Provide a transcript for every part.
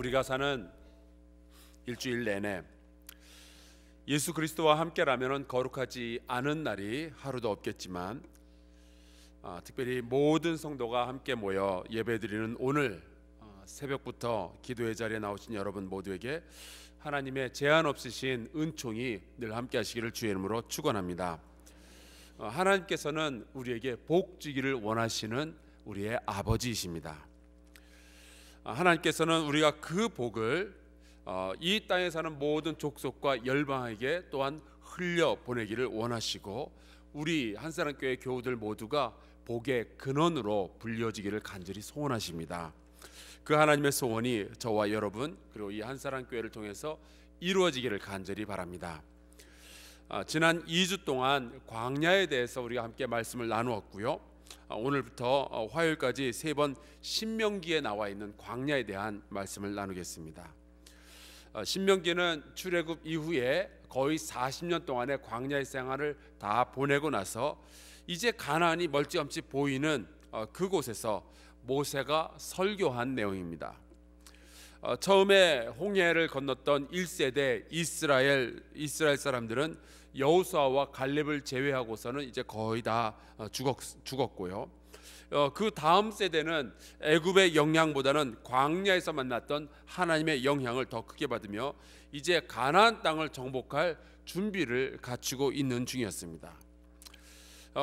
우리가 사는 일주일 내내 예수 그리스도와 함께라면 거룩하지 않은 날이 하루도 없겠지만 특별히 모든 성도가 함께 모여 예배드리는 오늘 새벽부터 기도의 자리에 나오신 여러분 모두에게 하나님의 제한 없으신 은총이 늘 함께 하시기를 주의 이름으로 축원합니다. 하나님께서는 우리에게 복 주기를 원하시는 우리의 아버지이십니다. 하나님께서는 우리가 그 복을 이 땅에 사는 모든 족속과 열방에게 또한 흘려 보내기를 원하시고 우리 한사람교회 교우들 모두가 복의 근원으로 불려지기를 간절히 소원하십니다. 그 하나님의 소원이 저와 여러분 그리고 이 한사람교회를 통해서 이루어지기를 간절히 바랍니다. 지난 2주 동안 광야에 대해서 우리가 함께 말씀을 나누었고요. 오늘부터 화요일까지 3번 신명기에 나와 있는 광야에 대한 말씀을 나누겠습니다. 신명기는 출애굽 이후에 거의 40년 동안의 광야의 생활을 다 보내고 나서 이제 가나안이 멀찌감치 보이는 그곳에서 모세가 설교한 내용입니다. 처음에 홍해를 건넜던 1세대 이스라엘 사람들은 여호수아와 갈렙을 제외하고서는 이제 거의 다 죽었고요. 그 다음 세대는 애굽의 영향보다는 광야에서 만났던 하나님의 영향을 더 크게 받으며 이제 가나안 땅을 정복할 준비를 갖추고 있는 중이었습니다.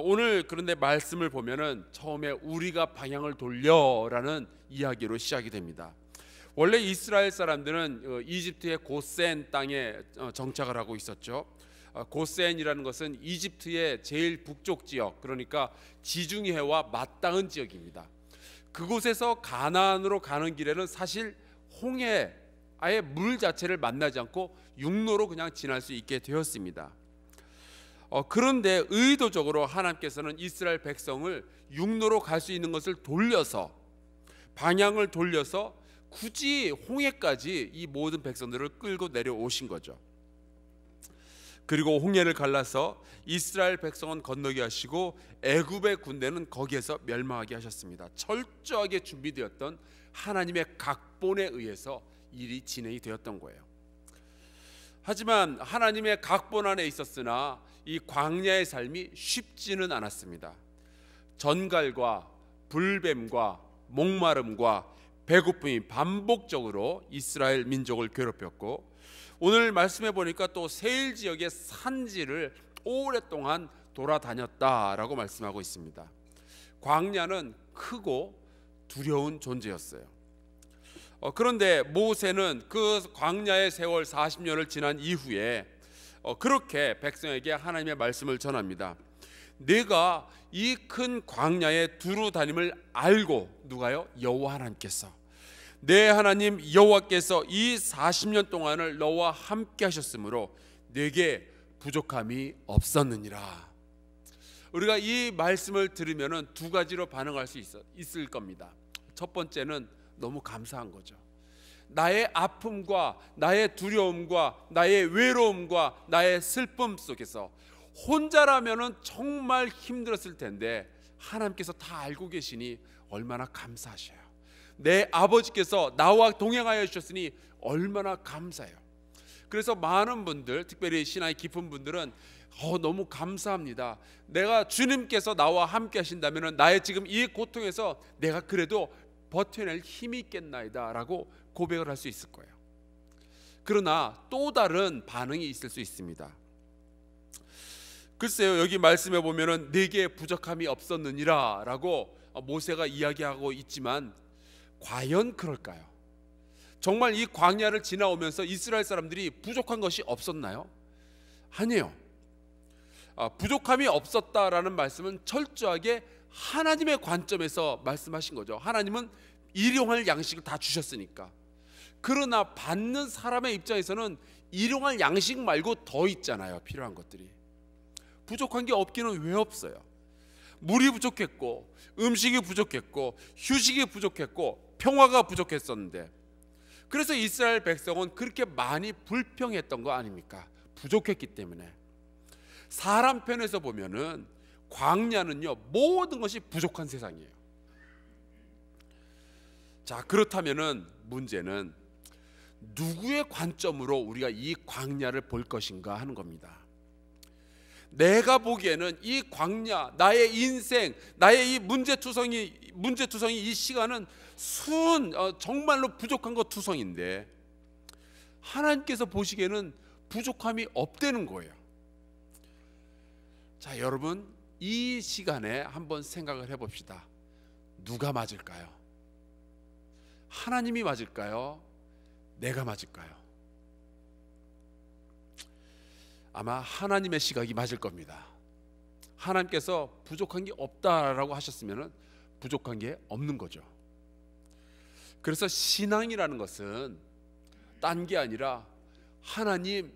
오늘 그런데 말씀을 보면은 처음에 우리가 방향을 돌려라는 이야기로 시작이 됩니다. 원래 이스라엘 사람들은 이집트의 고센 땅에 정착을 하고 있었죠. 고센이라는 것은 이집트의 제일 북쪽 지역, 그러니까 지중해와 맞닿은 지역입니다. 그곳에서 가나안으로 가는 길에는 사실 홍해, 아예 물 자체를 만나지 않고 육로로 그냥 지날 수 있게 되었습니다. 그런데 의도적으로 하나님께서는 이스라엘 백성을 육로로 갈 수 있는 것을 돌려서 방향을 돌려서 굳이 홍해까지 이 모든 백성들을 끌고 내려오신 거죠. 그리고 홍해를 갈라서 이스라엘 백성은 건너게 하시고 애굽의 군대는 거기에서 멸망하게 하셨습니다. 철저하게 준비되었던 하나님의 각본에 의해서 일이 진행이 되었던 거예요. 하지만 하나님의 각본 안에 있었으나 이 광야의 삶이 쉽지는 않았습니다. 전갈과 불뱀과 목마름과 배고픔이 반복적으로 이스라엘 민족을 괴롭혔고 오늘 말씀해 보니까 또 세일 지역의 산지를 오랫동안 돌아다녔다라고 말씀하고 있습니다. 광야는 크고 두려운 존재였어요. 그런데 모세는 그 광야의 세월 40년을 지난 이후에 그렇게 백성에게 하나님의 말씀을 전합니다. 내가 이 큰 광야에 두루 다님을 알고 누가요? 여호와 하나님께서 내 하나님 여호와께서 이 40년 동안을 너와 함께 하셨으므로 내게 부족함이 없었느니라. 우리가 이 말씀을 들으면 두 가지로 반응할 수 있을 겁니다. 첫 번째는 너무 감사한 거죠. 나의 아픔과 나의 두려움과 나의 외로움과 나의 슬픔 속에서 혼자라면 정말 힘들었을 텐데 하나님께서 다 알고 계시니 얼마나 감사하셔요. 내 아버지께서 나와 동행하여 주셨으니 얼마나 감사해요. 그래서 많은 분들, 특별히 신앙이 깊은 분들은 너무 감사합니다. 내가 주님께서 나와 함께 하신다면 나의 지금 이 고통에서 내가 그래도 버텨낼 힘이 있겠나이다 라고 고백을 할 수 있을 거예요. 그러나 또 다른 반응이 있을 수 있습니다. 글쎄요, 여기 말씀해 보면은 내게 부족함이 없었느니라 라고 모세가 이야기하고 있지만 과연 그럴까요? 정말 이 광야를 지나오면서 이스라엘 사람들이 부족한 것이 없었나요? 아니에요. 부족함이 없었다라는 말씀은 철저하게 하나님의 관점에서 말씀하신 거죠. 하나님은 일용할 양식을 다 주셨으니까. 그러나 받는 사람의 입장에서는 일용할 양식 말고 더 있잖아요. 필요한 것들이. 부족한 게 없기는 왜 없어요? 물이 부족했고 음식이 부족했고 휴식이 부족했고 평화가 부족했었는데 그래서 이스라엘 백성은 그렇게 많이 불평했던 거 아닙니까? 부족했기 때문에. 사람 편에서 보면은 광야는요 모든 것이 부족한 세상이에요. 자, 그렇다면은 문제는 누구의 관점으로 우리가 이 광야를 볼 것인가 하는 겁니다. 내가 보기에는 이 광야, 나의 인생, 나의 이 문제투성이 이 시간은 정말로 부족한 것 투성인데 하나님께서 보시기에는 부족함이 없다는 거예요. 자, 여러분, 이 시간에 한번 생각을 해봅시다. 누가 맞을까요? 하나님이 맞을까요? 내가 맞을까요? 아마 하나님의 시각이 맞을 겁니다. 하나님께서 부족한 게 없다라고 하셨으면 부족한 게 없는 거죠. 그래서 신앙이라는 것은 딴 게 아니라 하나님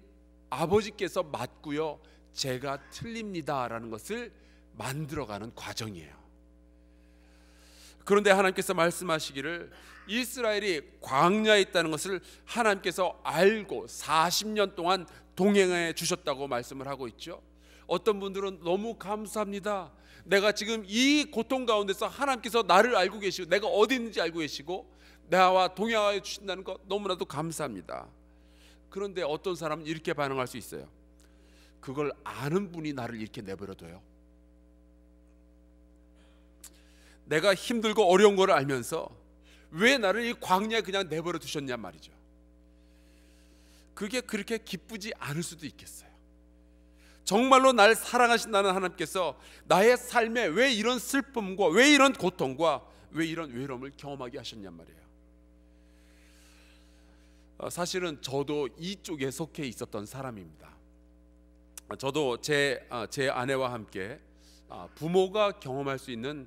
아버지께서 맞고요, 제가 틀립니다라는 것을 만들어가는 과정이에요. 그런데 하나님께서 말씀하시기를 이스라엘이 광야에 있다는 것을 하나님께서 알고 40년 동안 동행해 주셨다고 말씀을 하고 있죠. 어떤 분들은 너무 감사합니다. 내가 지금 이 고통 가운데서 하나님께서 나를 알고 계시고 내가 어디 있는지 알고 계시고 나와 동행하여 주신다는 것 너무나도 감사합니다. 그런데 어떤 사람은 이렇게 반응할 수 있어요. 그걸 아는 분이 나를 이렇게 내버려둬요. 내가 힘들고 어려운 걸 알면서 왜 나를 이 광야에 그냥 내버려 두셨냐 말이죠. 그게 그렇게 기쁘지 않을 수도 있겠어요. 정말로 날 사랑하신다는 하나님께서 나의 삶에 왜 이런 슬픔과 왜 이런 고통과 왜 이런 외로움을 경험하게 하셨냔 말이에요. 사실은 저도 이쪽에 속해 있었던 사람입니다. 저도 제 아내와 함께 부모가 경험할 수 있는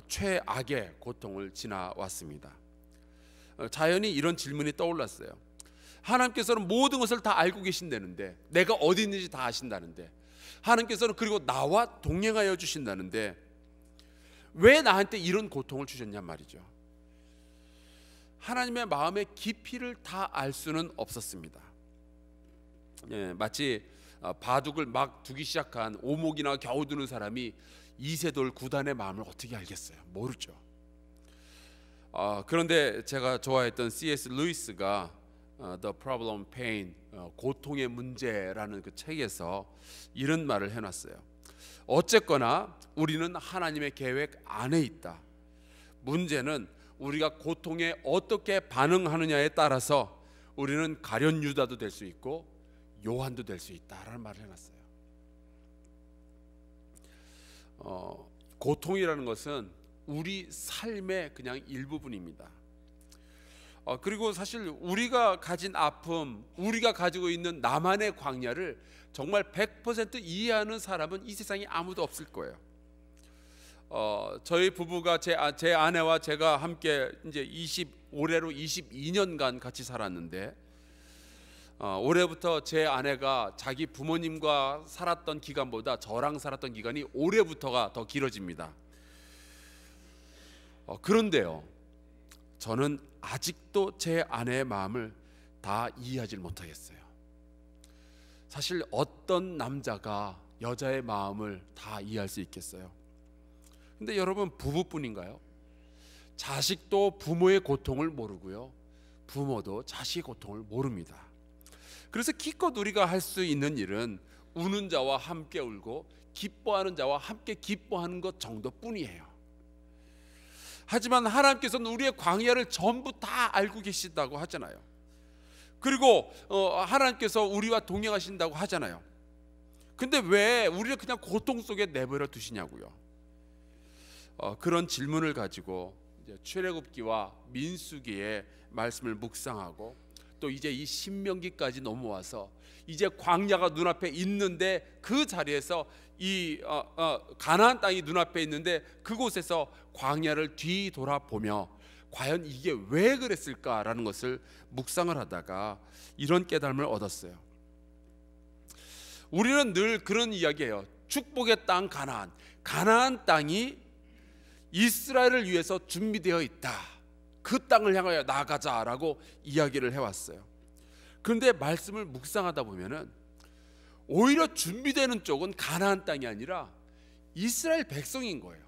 최악의 고통을 지나왔습니다. 자연히 이런 질문이 떠올랐어요. 하나님께서는 모든 것을 다 알고 계신다는데, 내가 어디 있는지 다 아신다는데, 하나님께서는 그리고 나와 동행하여 주신다는데 왜 나한테 이런 고통을 주셨냔 말이죠. 하나님의 마음의 깊이를 다 알 수는 없었습니다. 마치 바둑을 막 두기 시작한 오목이나 겨우 두는 사람이 이세돌 구단의 마음을 어떻게 알겠어요? 모르죠. 그런데 제가 좋아했던 C.S. 루이스가 The Problem of Pain, 고통의 문제라는 그 책에서 이런 말을 해놨어요. 어쨌거나 우리는 하나님의 계획 안에 있다. 문제는 우리가 고통에 어떻게 반응하느냐에 따라서 우리는 가룟 유다도 될 수 있고 요한도 될 수 있다라는 말을 해놨어요. 고통이라는 것은 우리 삶의 그냥 일부분입니다. 그리고 사실 우리가 가진 아픔, 우리가 가지고 있는 나만의 광야를 정말 100% 이해하는 사람은 이 세상에 아무도 없을 거예요. 저희 부부가 제 아내와 제가 함께 이제 올해로 22년간 같이 살았는데, 올해부터 제 아내가 자기 부모님과 살았던 기간보다 저랑 살았던 기간이 올해부터가 더 길어집니다. 그런데요, 저는 아직도 제 아내의 마음을 다 이해하지 못하겠어요. 사실 어떤 남자가 여자의 마음을 다 이해할 수 있겠어요? 근데 여러분, 부부뿐인가요? 자식도 부모의 고통을 모르고요, 부모도 자식의 고통을 모릅니다. 그래서 기껏 우리가 할 수 있는 일은 우는 자와 함께 울고 기뻐하는 자와 함께 기뻐하는 것 정도뿐이에요. 하지만 하나님께서는 우리의 광야를 전부 다 알고 계신다고 하잖아요. 그리고 하나님께서 우리와 동행하신다고 하잖아요. 근데 왜 우리를 그냥 고통 속에 내버려 두시냐고요. 그런 질문을 가지고 이제 출애굽기와 민수기의 말씀을 묵상하고 또 이제 이 신명기까지 넘어와서 이제 광야가 눈앞에 있는데 그 자리에서 이 가나안 땅이 눈앞에 있는데 그곳에서 광야를 뒤돌아보며 과연 이게 왜 그랬을까라는 것을 묵상을 하다가 이런 깨달음을 얻었어요. 우리는 늘 그런 이야기예요. 축복의 땅 가나안 땅이 이스라엘을 위해서 준비되어 있다. 그 땅을 향하여 나아가자라고 이야기를 해왔어요. 그런데 말씀을 묵상하다 보면은 오히려 준비되는 쪽은 가나안 땅이 아니라 이스라엘 백성인 거예요.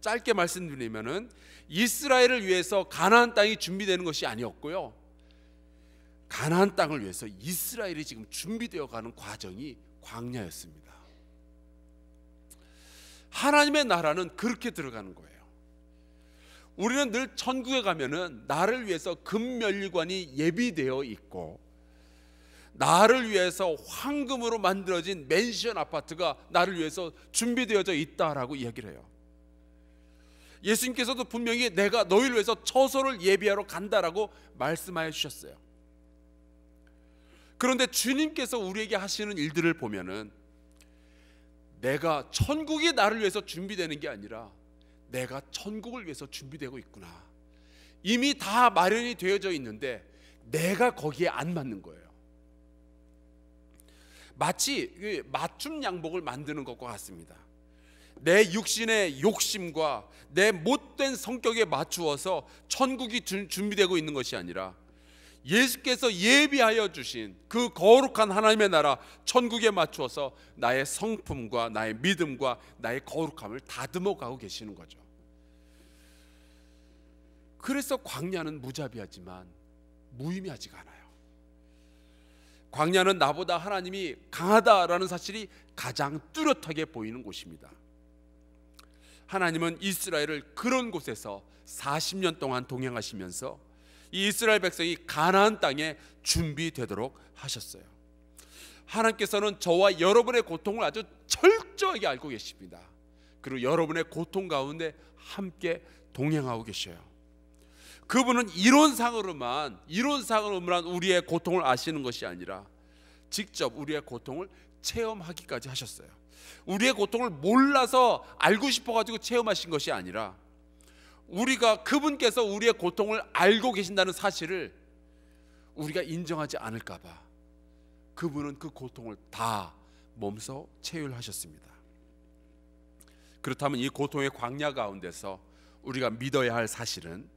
짧게 말씀드리면은 이스라엘을 위해서 가나안 땅이 준비되는 것이 아니었고요, 가나안 땅을 위해서 이스라엘이 지금 준비되어 가는 과정이 광야였습니다. 하나님의 나라는 그렇게 들어가는 거예요. 우리는 늘 천국에 가면은 나를 위해서 금면류관이 예비되어 있고, 나를 위해서 황금으로 만들어진 맨션 아파트가 나를 위해서 준비되어져 있다라고 이야기를 해요. 예수님께서도 분명히 내가 너희를 위해서 처소를 예비하러 간다라고 말씀하여 주셨어요. 그런데 주님께서 우리에게 하시는 일들을 보면은 내가 천국이 나를 위해서 준비되는 게 아니라 내가 천국을 위해서 준비되고 있구나. 이미 다 마련이 되어져 있는데 내가 거기에 안 맞는 거예요. 마치 맞춤 양복을 만드는 것과 같습니다. 내 육신의 욕심과 내 못된 성격에 맞추어서 천국이 준비되고 있는 것이 아니라 예수께서 예비하여 주신 그 거룩한 하나님의 나라 천국에 맞추어서 나의 성품과 나의 믿음과 나의 거룩함을 다듬어 가고 계시는 거죠. 그래서 광야는 무자비하지만 무의미하지가 않아요. 광야는 나보다 하나님이 강하다라는 사실이 가장 뚜렷하게 보이는 곳입니다. 하나님은 이스라엘을 그런 곳에서 40년 동안 동행하시면서 이 이스라엘 백성이 가나안 땅에 준비되도록 하셨어요. 하나님께서는 저와 여러분의 고통을 아주 철저하게 알고 계십니다. 그리고 여러분의 고통 가운데 함께 동행하고 계셔요. 그분은 이론상으로만 우리의 고통을 아시는 것이 아니라 직접 우리의 고통을 체험하기까지 하셨어요. 우리의 고통을 몰라서 알고 싶어가지고 체험하신 것이 아니라 우리가 그분께서 우리의 고통을 알고 계신다는 사실을 우리가 인정하지 않을까봐 그분은 그 고통을 다 몸소 체휼하셨습니다. 그렇다면 이 고통의 광야 가운데서 우리가 믿어야 할 사실은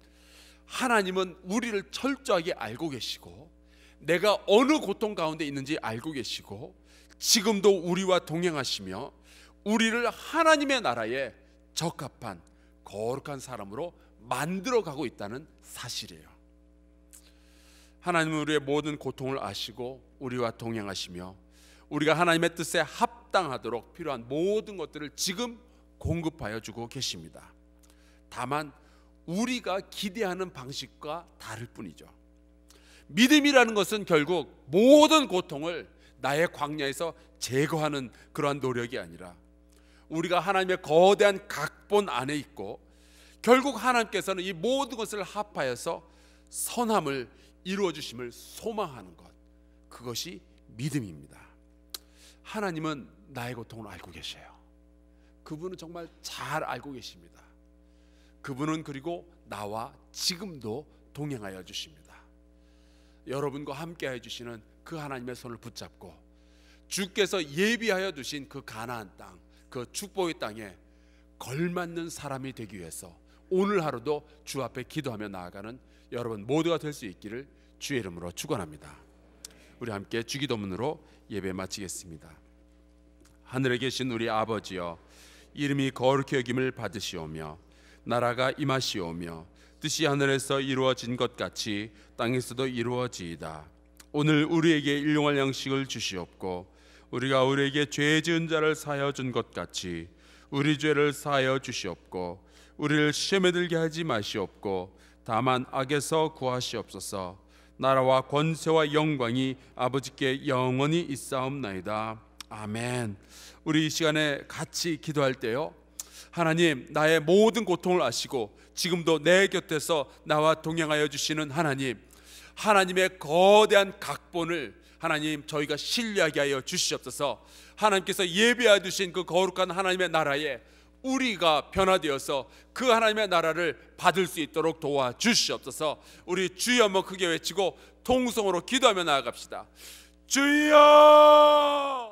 하나님은 우리를 철저하게 알고 계시고 내가 어느 고통 가운데 있는지 알고 계시고 지금도 우리와 동행하시며 우리를 하나님의 나라에 적합한 거룩한 사람으로 만들어가고 있다는 사실이에요. 하나님은 우리의 모든 고통을 아시고 우리와 동행하시며 우리가 하나님의 뜻에 합당하도록 필요한 모든 것들을 지금 공급하여 주고 계십니다. 다만 우리가 기대하는 방식과 다를 뿐이죠. 믿음이라는 것은 결국 모든 고통을 나의 광야에서 제거하는 그러한 노력이 아니라 우리가 하나님의 거대한 각본 안에 있고 결국 하나님께서는 이 모든 것을 합하여서 선함을 이루어 주심을 소망하는 것, 그것이 믿음입니다. 하나님은 나의 고통을 알고 계셔요. 그분은 정말 잘 알고 계십니다. 그분은 그리고 나와 지금도 동행하여 주십니다. 여러분과 함께 해주시는 그 하나님의 손을 붙잡고 주께서 예비하여 두신 그 가나안 땅, 그 축복의 땅에 걸맞는 사람이 되기 위해서 오늘 하루도 주 앞에 기도하며 나아가는 여러분 모두가 될 수 있기를 주의 이름으로 축원합니다. 우리 함께 주기도문으로 예배 마치겠습니다. 하늘에 계신 우리 아버지여, 이름이 거룩히 여김을 받으시오며 나라가 임하시오며 뜻이 하늘에서 이루어진 것 같이 땅에서도 이루어지이다. 오늘 우리에게 일용할 양식을 주시옵고 우리가 우리에게 죄 지은 자를 사하여 준 것 같이 우리 죄를 사하여 주시옵고 우리를 시험에 들게 하지 마시옵고 다만 악에서 구하시옵소서. 나라와 권세와 영광이 아버지께 영원히 있사옵나이다. 아멘. 우리 이 시간에 같이 기도할 때요, 하나님, 나의 모든 고통을 아시고 지금도 내 곁에서 나와 동행하여 주시는 하나님, 하나님의 거대한 각본을 하나님 저희가 신뢰하게 하여 주시옵소서. 하나님께서 예비하여 주신 그 거룩한 하나님의 나라에 우리가 변화되어서 그 하나님의 나라를 받을 수 있도록 도와주시옵소서. 우리 주여 한번 크게 외치고 통성으로 기도하며 나아갑시다. 주여!